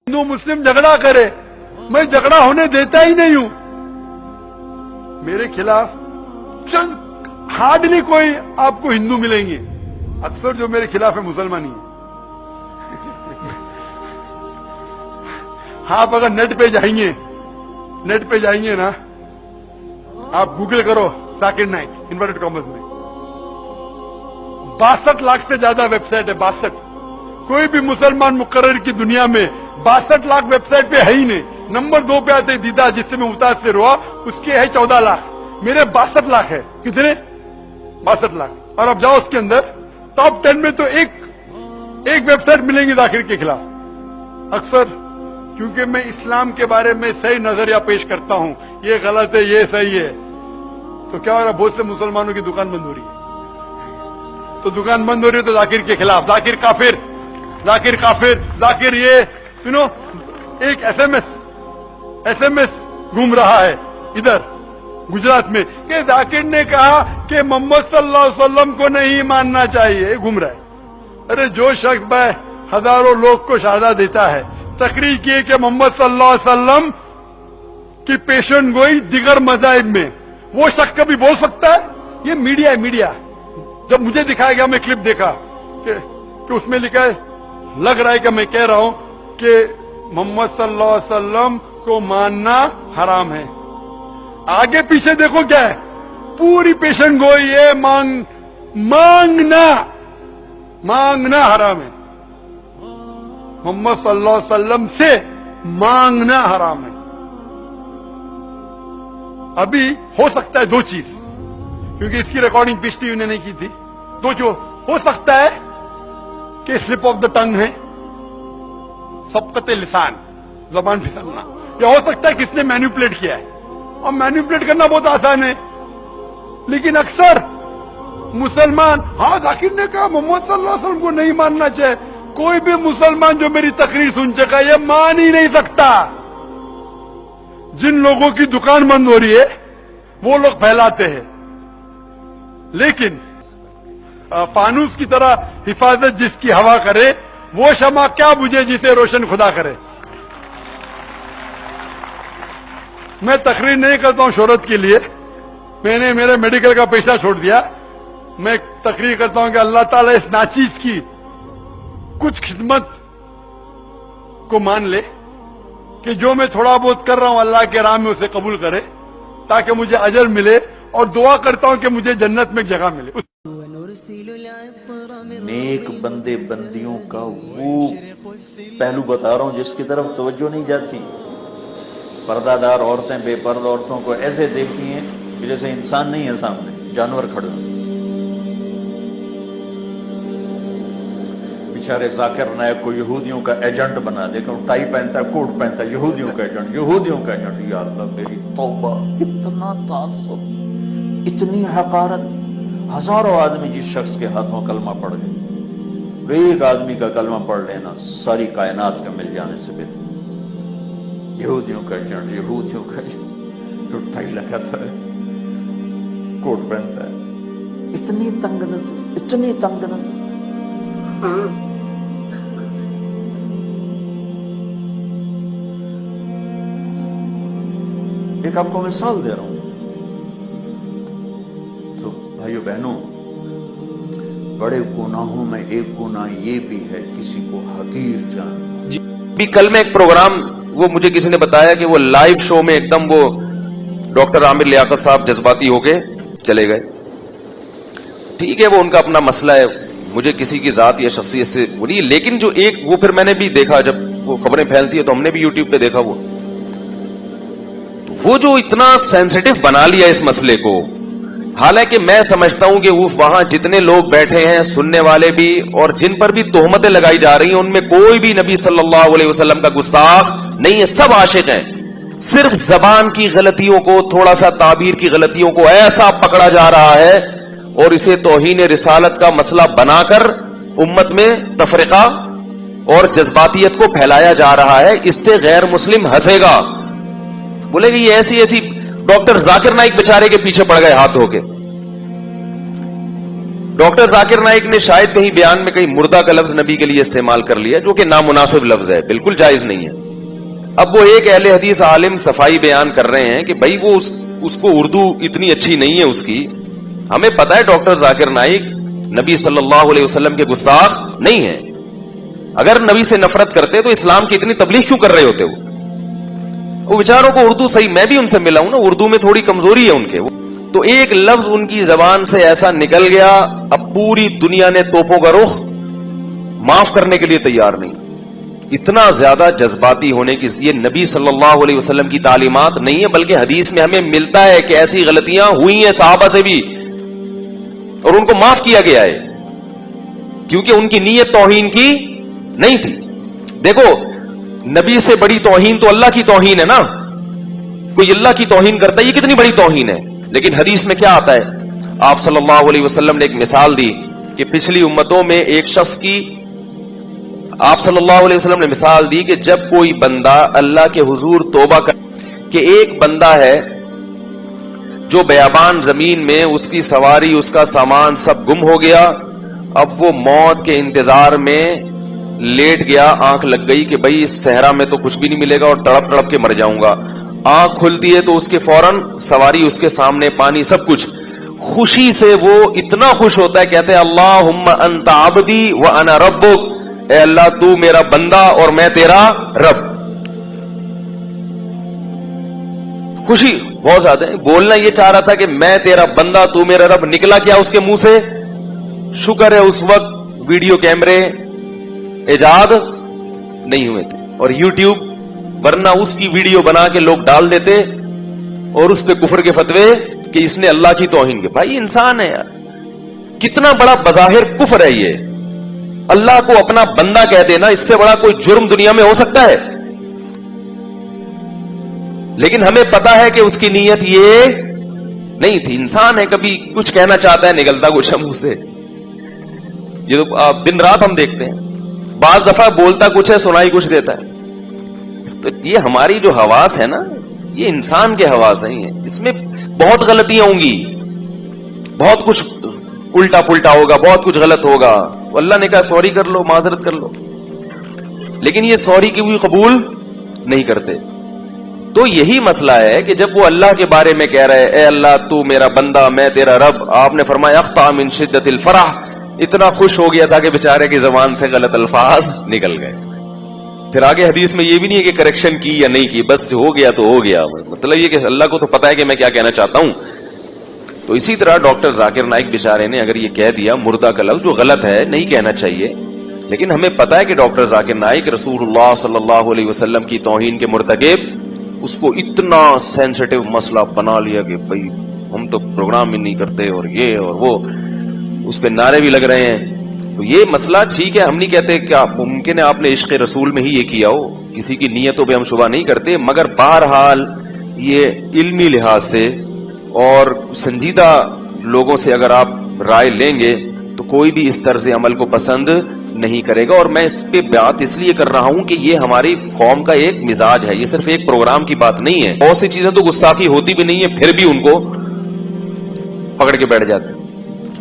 हिंदू मुस्लिम झगड़ा करे, मैं झगड़ा होने देता ही नहीं हूं। मेरे खिलाफ हार्डली कोई आपको हिंदू मिलेंगे, अक्सर जो मेरे खिलाफ है मुसलमान ही है। आप अगर नेट पे जाएंगे ना, आप गूगल करो जाकिर नाइक इन्वर्टेड कॉमर्स में, 62 लाख से ज्यादा वेबसाइट है। 62, कोई भी मुसलमान मुकर्रर की दुनिया में 62 लाख वेबसाइट पे है ही नहीं। नंबर 2 पे आते दीदा, जिससे मैं मुतासिर हुआ, उसके है 14 लाख, मेरे 62 लाख है। कितने? 62 लाख। और अब जाओ उसके अंदर टॉप 10 में तो एक वेबसाइट मिलेंगी जाकिर के खिलाफ। अक्सर क्योंकि मैं इस्लाम के बारे में सही नजरिया पेश करता हूं, ये गलत है, ये सही है, तो क्या हो रहा है, बहुत से मुसलमानों की दुकान बंद हो रही है। तो दुकान बंद हो रही है तो जाकिर के खिलाफ, जाकिर काफिर, जाकिर काफिर, जाकिर ये एक एसएमएस घूम रहा है इधर गुजरात में कि जाकिर ने कहा कि मोहम्मद सल्लल्लाहु अलैहि वसल्लम को नहीं मानना चाहिए, घूम रहा है। अरे जो शख्स भाई हजारों लोग को शहादत देता है, तकरीर किए कि मोहम्मद सल्लल्लाहु अलैहि वसल्लम की पेशन गोई दिगर मज़ाहिब में, वो शख्स कभी बोल सकता है? ये मीडिया है, मीडिया। जब मुझे दिखाया गया, मैं क्लिप देखा कि उसमें लिखा है, लग रहा है कि मैं कह रहा हूं कि मोहम्मद सल्लल्लाहु अलैहि वसल्लम को मानना हराम है। आगे पीछे देखो क्या है, पूरी पेशन गोई है, मांगना हराम है। मोहम्मद सल्लल्लाहु अलैहि वसल्लम से मांगना हराम है। अभी हो सकता है 2 चीज, क्योंकि इसकी रिकॉर्डिंग पिछली ने नहीं की थी। 2 जो हो सकता है कि स्लिप ऑफ द टंग है, सबकते लिसान, जबान फिसलना, या हो सकता है किसने मैनिपुलेट किया है। और मैनिपुलेट करना बहुत आसान है, लेकिन अक्सर मुसलमान, हाँ जाकिर ने कहा मोहम्मद सल्लल्लाहु अलैहि वसल्लम को नहीं मानना चाहिए। कोई भी मुसलमान जो मेरी तकरीर सुन चुका है, ये मान ही नहीं सकता। जिन लोगों की दुकान बंद हो रही है वो लोग फैलाते हैं, लेकिन फानूस की तरह हिफाजत जिसकी हवा करे, वो शमा क्या बुझे जिसे रोशन खुदा करे। मैं तकरीर नहीं करता हूं शोहरत के लिए, मैंने मेरे मेडिकल का पेशा छोड़ दिया। मैं तकरीर करता हूं कि अल्लाह ताला इस नाचीज की कुछ खिदमत को मान ले कि जो मैं थोड़ा बहुत कर रहा हूं अल्लाह के राह में उसे कबूल करे, ताकि मुझे अजर मिले, और दुआ करता हूं कि मुझे जन्नत में एक जगह मिले। नेक बंदे बंदियों का वो पहलू बता रहा हूं जिसकी तरफ तवज्जो नहीं जाती। पर्दादार औरतें बेपर्दा औरतों को ऐसे देखती हैं कि जैसे इंसान नहीं है सामने, जानवर खड़े। बेचारे जाकिर नायक को यहूदियों का एजेंट बना दे, टाई पहनता है, कोट पहनता है, यहूदियों का एजेंट, यहूदियों का एजेंट। या अल्लाह मेरी तौबा, इतना तासुब, इतनी हकारत। हजारों आदमी जिस शख्स के हाथों कलमा पढ़ गए, एक आदमी का कलमा पढ़ लेना सारी कायनात का मिल जाने से बेहतर। यहूदियों का एजेंट, यहूदियों का जो टाई लगाता है, कोट पहनता है, इतनी तंग नजर, इतनी तंग नजर। एक आपको मिसाल दे रहा हूं। तो भाइयों बहनों, बड़े गुनाहों में एक गुनाह ये भी है किसी को हकीर जान। भी कल में एक प्रोग्राम, वो मुझे किसी ने बताया कि वो लाइव शो में एकदम वो डॉक्टर आमिर लियाकत साहब जज्बाती होके चले गए। ठीक है, वो उनका अपना मसला है, मुझे किसी की जात या शख्सियत से बुरी। लेकिन जो एक वो फिर मैंने भी देखा, जब वो खबरें फैलती है तो हमने भी यूट्यूब पे देखा, वो जो इतना सेंसिटिव बना लिया इस मसले को। हालांकि मैं समझता हूं कि वो वहां जितने लोग बैठे हैं, सुनने वाले भी, और जिन पर भी तोहमतें लगाई जा रही हैं, उनमें कोई भी नबी सल्लल्लाहु अलैहि वसल्लम का गुस्ताख नहीं है, सब आशिक हैं। सिर्फ जबान की गलतियों को, थोड़ा सा ताबीर की गलतियों को ऐसा पकड़ा जा रहा है और इसे तौहीन रिसालत का मसला बनाकर उम्मत में तफरीका और जज्बातियत को फैलाया जा रहा है। इससे गैर मुस्लिम हंसेगा, बोलेगा ये ऐसी डॉक्टर जाकिर नाइक बेचारे के पीछे पड़ गए हाथ धो के। डॉक्टर जाकिर नाइक ने शायद कहीं बयान में कहीं मुर्दा का लफ्ज नबी के लिए इस्तेमाल कर लिया, जो कि नामुनासिब लफ्ज है, बिल्कुल जायज नहीं है। अब वो एक अहले हदीस आलिम सफाई बयान कर रहे हैं कि भाई वो उसको उर्दू इतनी अच्छी नहीं है उसकी। हमें पता है डॉक्टर जाकिर नाइक नबी सल्लल्लाहु अलैहि वसल्लम के गुस्ताख नहीं है। अगर नबी से नफरत करते तो इस्लाम की इतनी तबलीग क्यों कर रहे होते? वो बेचारों को उर्दू सही, मैं भी उनसे मिला हूं ना, उर्दू में थोड़ी कमजोरी है उनके। तो एक लफ्ज उनकी जबान से ऐसा निकल गया, अब पूरी दुनिया ने तोपों का रुख माफ करने के लिए तैयार नहीं। इतना ज्यादा जज्बाती होने की ये नबी सल्लल्लाहु अलैहि वसल्लम की तालीमात नहीं है, बल्कि हदीस में हमें मिलता है कि ऐसी गलतियां हुई हैं सहाबा से भी और उनको माफ किया गया है, क्योंकि उनकी नीयत तौहीन की नहीं थी। देखो, नबी से बड़ी तौहीन तो अल्लाह की तौहीन है ना। कोई अल्लाह की तौहीन करता है, ये कितनी बड़ी तौहीन है। लेकिन हदीस में क्या आता है, आप सल्लल्लाहु अलैहि वसल्लम ने एक मिसाल दी कि पिछली उम्मतों में एक शख्स की, आप सल्लल्लाहु अलैहि वसल्लम ने मिसाल दी कि जब कोई बंदा अल्लाह के हुजूर तौबा कर, कि एक बंदा है जो बयाबान जमीन में उसकी सवारी उसका सामान सब गुम हो गया, अब वो मौत के इंतजार में लेट गया, आंख लग गई कि भाई इस सहरा में तो कुछ भी नहीं मिलेगा और तड़प तड़प के मर जाऊंगा। आंख खुलती है तो उसके फौरन सवारी उसके सामने, पानी सब कुछ। खुशी से वो इतना खुश होता है, कहते हैं अल्लाहुम्मा अंता अब्दी व अना रब्बुक, ए अल्लाह तू मेरा बंदा और मैं तेरा रब। खुशी बहुत ज्यादा है। बोलना ये चाह रहा था कि मैं तेरा बंदा तू मेरा रब, निकला क्या उसके मुंह से? शुक्र है उस वक्त वीडियो कैमरे इजाद नहीं हुए थे और यूट्यूब, वरना उसकी वीडियो बना के लोग डाल देते और उस पे कुफर के फतवे कि इसने अल्लाह की तौहीन की। भाई इंसान है यार, कितना बड़ा बज़ाहिर कुफर है ये। अल्लाह को अपना बंदा कह देना, इससे बड़ा कोई जुर्म दुनिया में हो सकता है? लेकिन हमें पता है कि उसकी नीयत ये नहीं थी। इंसान है, कभी कुछ कहना चाहता है, निकलता कुछ है मुंह से। ये तो दिन रात हम देखते हैं। बाज दफा बोलता कुछ है, सुनाई कुछ देता है। तो ये हमारी जो हवास है ना, ये इंसान के हवास हैं, इसमें बहुत गलतियां होंगी, बहुत कुछ उल्टा पुल्टा होगा, बहुत कुछ गलत होगा। अल्लाह ने कहा सॉरी कर लो, माजरत कर लो, लेकिन ये सॉरी की भी कबूल नहीं करते। तो यही मसला है कि जब वो अल्लाह के बारे में कह रहे हैं, ए अल्लाह तू मेरा बंदा मैं तेरा रब, आपने फरमाया अख्ता मिन शिद्दतिल फरह, इतना खुश हो गया था कि बेचारे की जबान से गलत अल्फाज निकल गए। फिर आगे हदीस में ये भी नहीं है कि करेक्शन की या नहीं की, बस हो गया तो हो गया। मतलब ये कि अल्लाह को तो पता है कि मैं क्या कहना चाहता हूं। तो इसी तरह डॉक्टर जाकिर नाइक बेचारे ने अगर ये कह दिया मुर्दा का लफ्ज, जो गलत है, नहीं कहना चाहिए, लेकिन हमें पता है कि डॉक्टर जाकिर नाइक रसूलुल्लाह सल्लल्लाहु अलैहि वसल्लम की तौहीन के मुर्तकिब, उसको इतना सेंसिटिव मसला बना लिया कि भाई हम तो प्रोग्राम ही नहीं करते और ये और वो, उस पर नारे भी लग रहे हैं। तो ये मसला ठीक है, हम नहीं कहते क्या मुमकिन है आपने इश्क रसूल में ही ये किया हो, किसी की नीयतों पे हम शुबा नहीं करते, मगर बहरहाल ये इल्मी लिहाज से और संजीदा लोगों से अगर आप राय लेंगे तो कोई भी इस तर्ज अमल को पसंद नहीं करेगा। और मैं इस पे बात इसलिए कर रहा हूं कि ये हमारी कौम का एक मिजाज है, ये सिर्फ एक प्रोग्राम की बात नहीं है। बहुत सी चीजें तो गुस्ताखी होती भी नहीं है, फिर भी उनको पकड़ के बैठ जाते हैं।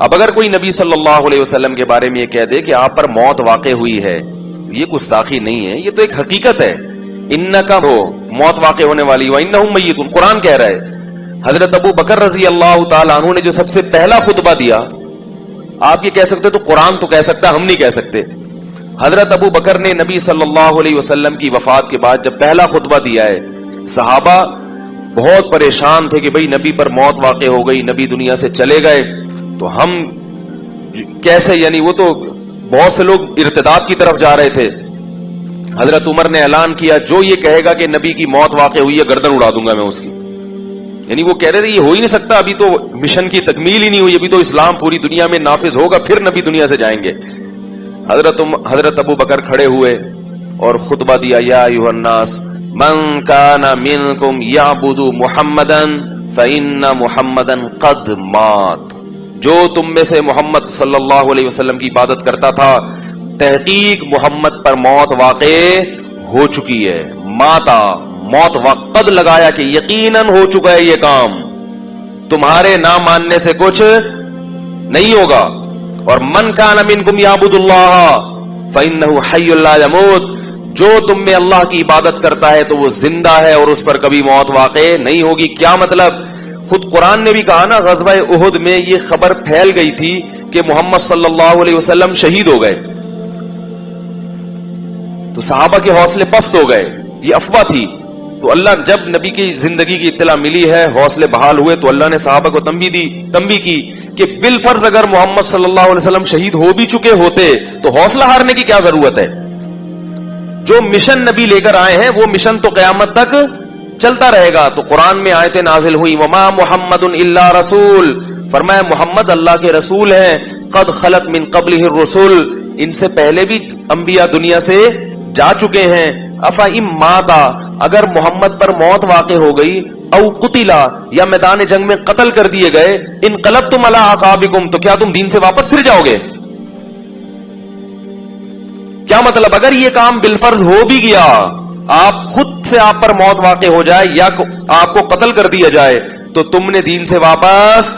अब अगर कोई नबी सल्लल्लाहु अलैहि वसल्लम के बारे में ये कह दे कि आप पर मौत वाक़े हुई है, ये गुस्ताखी नहीं है, ये तो एक हकीकत है। इन्नका हो, मौत वाक़े होने वाली, व इन्नहुम मय्यितून, कुरान कह रहा है। हजरत अबू बकर रजी अल्लाह तआला अन्हु ने जो सबसे पहला खुतबा दिया, आप ये कह सकते तो कुरान तो कह सकता, हम नहीं कह सकते। हजरत अबू बकर ने नबी सल्लल्लाहु अलैहि वसल्लम की वफात के बाद जब पहला खुतबा दिया है, सहाबा बहुत परेशान थे कि भाई नबी पर मौत वाक़े हो गई, नबी दुनिया से चले गए, तो हम कैसे, यानी वो तो बहुत से लोग इर्तिदाद की तरफ जा रहे थे। हजरत उमर ने ऐलान किया, जो ये कहेगा कि नबी की मौत वाक़े हुई है, गर्दन उड़ा दूंगा मैं उसकी। यानी वो कह रहे थे ये हो ही नहीं सकता, अभी तो मिशन की तकमील ही नहीं हुई, अभी तो इस्लाम पूरी दुनिया में नाफिज होगा, फिर नबी दुनिया से जाएंगे। हजरत अबू बकर खड़े हुए और खुतबा दिया, या अय्युहन्नास मन काना मिनकुम याबुदु मुहम्मदन फइन्ना मुहम्मदन कद मात, जो तुम में से मोहम्मद सल्लल्लाहु अलैहि वसल्लम की इबादत करता था, तहकीक मोहम्मद पर मौत वाक़े हो चुकी है। माता, मौत वक़्त लगाया कि यकीनन हो चुका है ये काम, तुम्हारे ना मानने से कुछ नहीं होगा। और मन कान मिनकुम याबुदुल्लाह फइन्नहु हय्युल ला यमूत, जो तुम में अल्लाह की इबादत करता है तो वो जिंदा है और उस पर कभी मौत वाक़े नहीं होगी। क्या मतलब? खुद कुरान ने भी कहा ना, ग़ज़वा उहुद में ये खबर फैल गई थी कि मोहम्मद सल्लल्लाहु अलैहि वसल्लम शहीद हो गए, तो सहाबा के हौसले पस्त हो गए, ये अफवाह थी। तो अल्लाह जब नबी की जिंदगी की इत्तला मिली है, हौसले बहाल हुए, तो अल्लाह ने सहाबा को तंबीह की कि बिलफर्ज अगर मोहम्मद सल्लल्लाहु अलैहि वसल्लम शहीद हो भी चुके होते तो हौसला हारने की क्या जरूरत है। जो मिशन नबी लेकर आए हैं वो मिशन तो क़यामत तक चलता रहेगा। तो कुरान में आयतें नाजिल हुई, वमा मुहम्मदुन इल्ला रसूल, फरमाया मोहम्मद अल्लाह के रसूल हैं, कद खलत मिन क़ब्लिहि रुसुल, इनसे पहले भी अंबिया दुनिया से जा चुके हैं। अफा इम माता, अगर मोहम्मद पर मौत वाक़े हो गई, औ कुतिला, या मैदान जंग में कत्ल कर दिए गए, इनक़लबतुम अला अक़ाबिकुम, तो क्या तुम दीन से वापस फिर जाओगे? क्या मतलब? अगर ये काम बिलफर्ज हो भी गया, आप खुद से आप पर मौत वाक़े हो जाए या आपको कत्ल कर दिया जाए, तो तुमने दीन से वापस,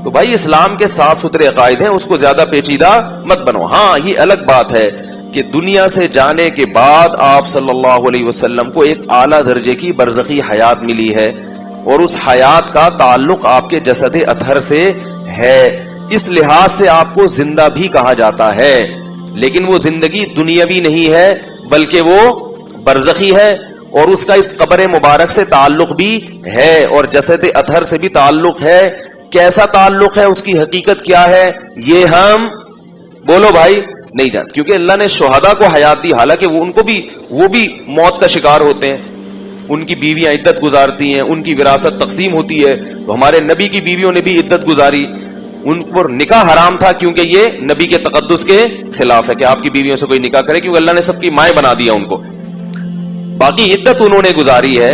तो भाई इस्लाम के साफ सुथरे अकायद हैं, उसको ज्यादा पेचीदा मत बनो। हाँ, ये अलग बात है कि दुनिया से जाने के बाद आप सल्लल्लाहु अलैहि वसल्लम को एक आला दर्जे की बरज़खी हयात मिली है और उस हयात का ताल्लुक आपके जसद अतहर से है, इस लिहाज से आपको जिंदा भी कहा जाता है। लेकिन वो जिंदगी दुनियावी नहीं है बल्कि वो बरज़खी है और उसका इस कब्र मुबारक से ताल्लुक भी है और जसद अतहर से भी ताल्लुक है। कैसा ताल्लुक है, उसकी हकीकत क्या है, ये हम बोलो भाई नहीं जानते, क्योंकि अल्लाह ने शुहदा को हयात दी, हालांकि वो भी मौत का शिकार होते हैं, उनकी बीवियां इद्दत गुजारती हैं, उनकी विरासत तकसीम होती है। तो हमारे नबी की बीवियों ने भी इद्दत गुजारी, उन पर निकाह हराम था क्योंकि ये नबी के तकद्दुस के खिलाफ है कि आपकी बीवियों से कोई निकाह करे, क्योंकि अल्लाह ने सबकी माएं बना दिया उनको। बाकी इद्दत उन्होंने गुजारी है,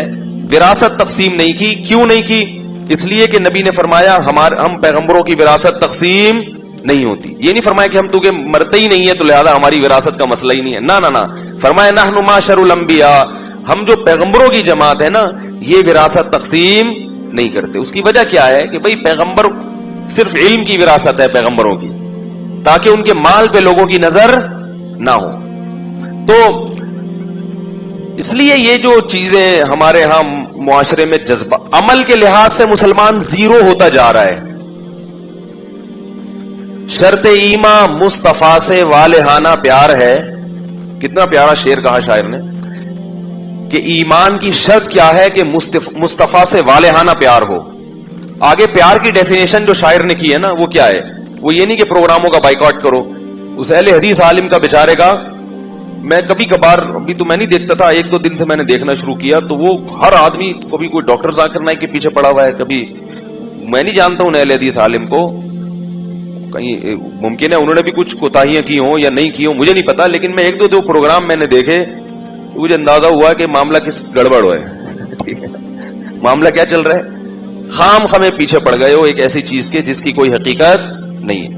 विरासत तकसीम नहीं की। क्यों नहीं की? इसलिए कि नबी ने फरमाया हम पैगंबरों की विरासत तकसीम नहीं होती। ये नहीं फरमाया कि हम तुझे मरते ही नहीं है तो लिहाजा हमारी विरासत का मसला ही नहीं है, ना ना ना। फरमाया नहनु माशरुल अंबिया, हम जो पैगंबरों की जमात है ना, ये विरासत तकसीम नहीं करते। उसकी वजह क्या है कि भाई पैगंबर सिर्फ इल्म की विरासत है पैगंबरों की, ताकि उनके माल पे लोगों की नजर ना हो। तो इसलिए ये जो चीजें हमारे यहां मुआशरे में जज्बा, अमल के लिहाज से मुसलमान जीरो होता जा रहा है। शर्ते ईमा मुस्तफा से वालेहाना प्यार है। कितना प्यारा शेर कहा शायर ने कि ईमान की शर्त क्या है कि मुस्तफा से वालेहाना प्यार हो। आगे प्यार की डेफिनेशन जो शायर ने की है ना, वो क्या है? वो ये नहीं कि प्रोग्रामों का बाइकआउट करो। उस अहले हदीस आलिम का बेचारे का, मैं कभी कभार, अभी तो मैं नहीं देखता था, एक दो दिन से मैंने देखना शुरू किया, तो वो हर आदमी, कभी कोई डॉक्टर जाकिर नाइक के पीछे पड़ा हुआ है, कभी मैं नहीं जानता हूं अहले हदीस आलिम को, कहीं मुमकिन है उन्होंने भी कुछ कोताहियां की हो या नहीं की हो, मुझे नहीं पता। लेकिन मैं एक दो प्रोग्राम मैंने देखे तो मुझे अंदाजा हुआ कि मामला किस गड़बड़ है। ठीक है, मामला क्या चल रहा है? खाम खमे पीछे पड़ गए हो एक ऐसी चीज के जिसकी कोई हकीकत नहीं है।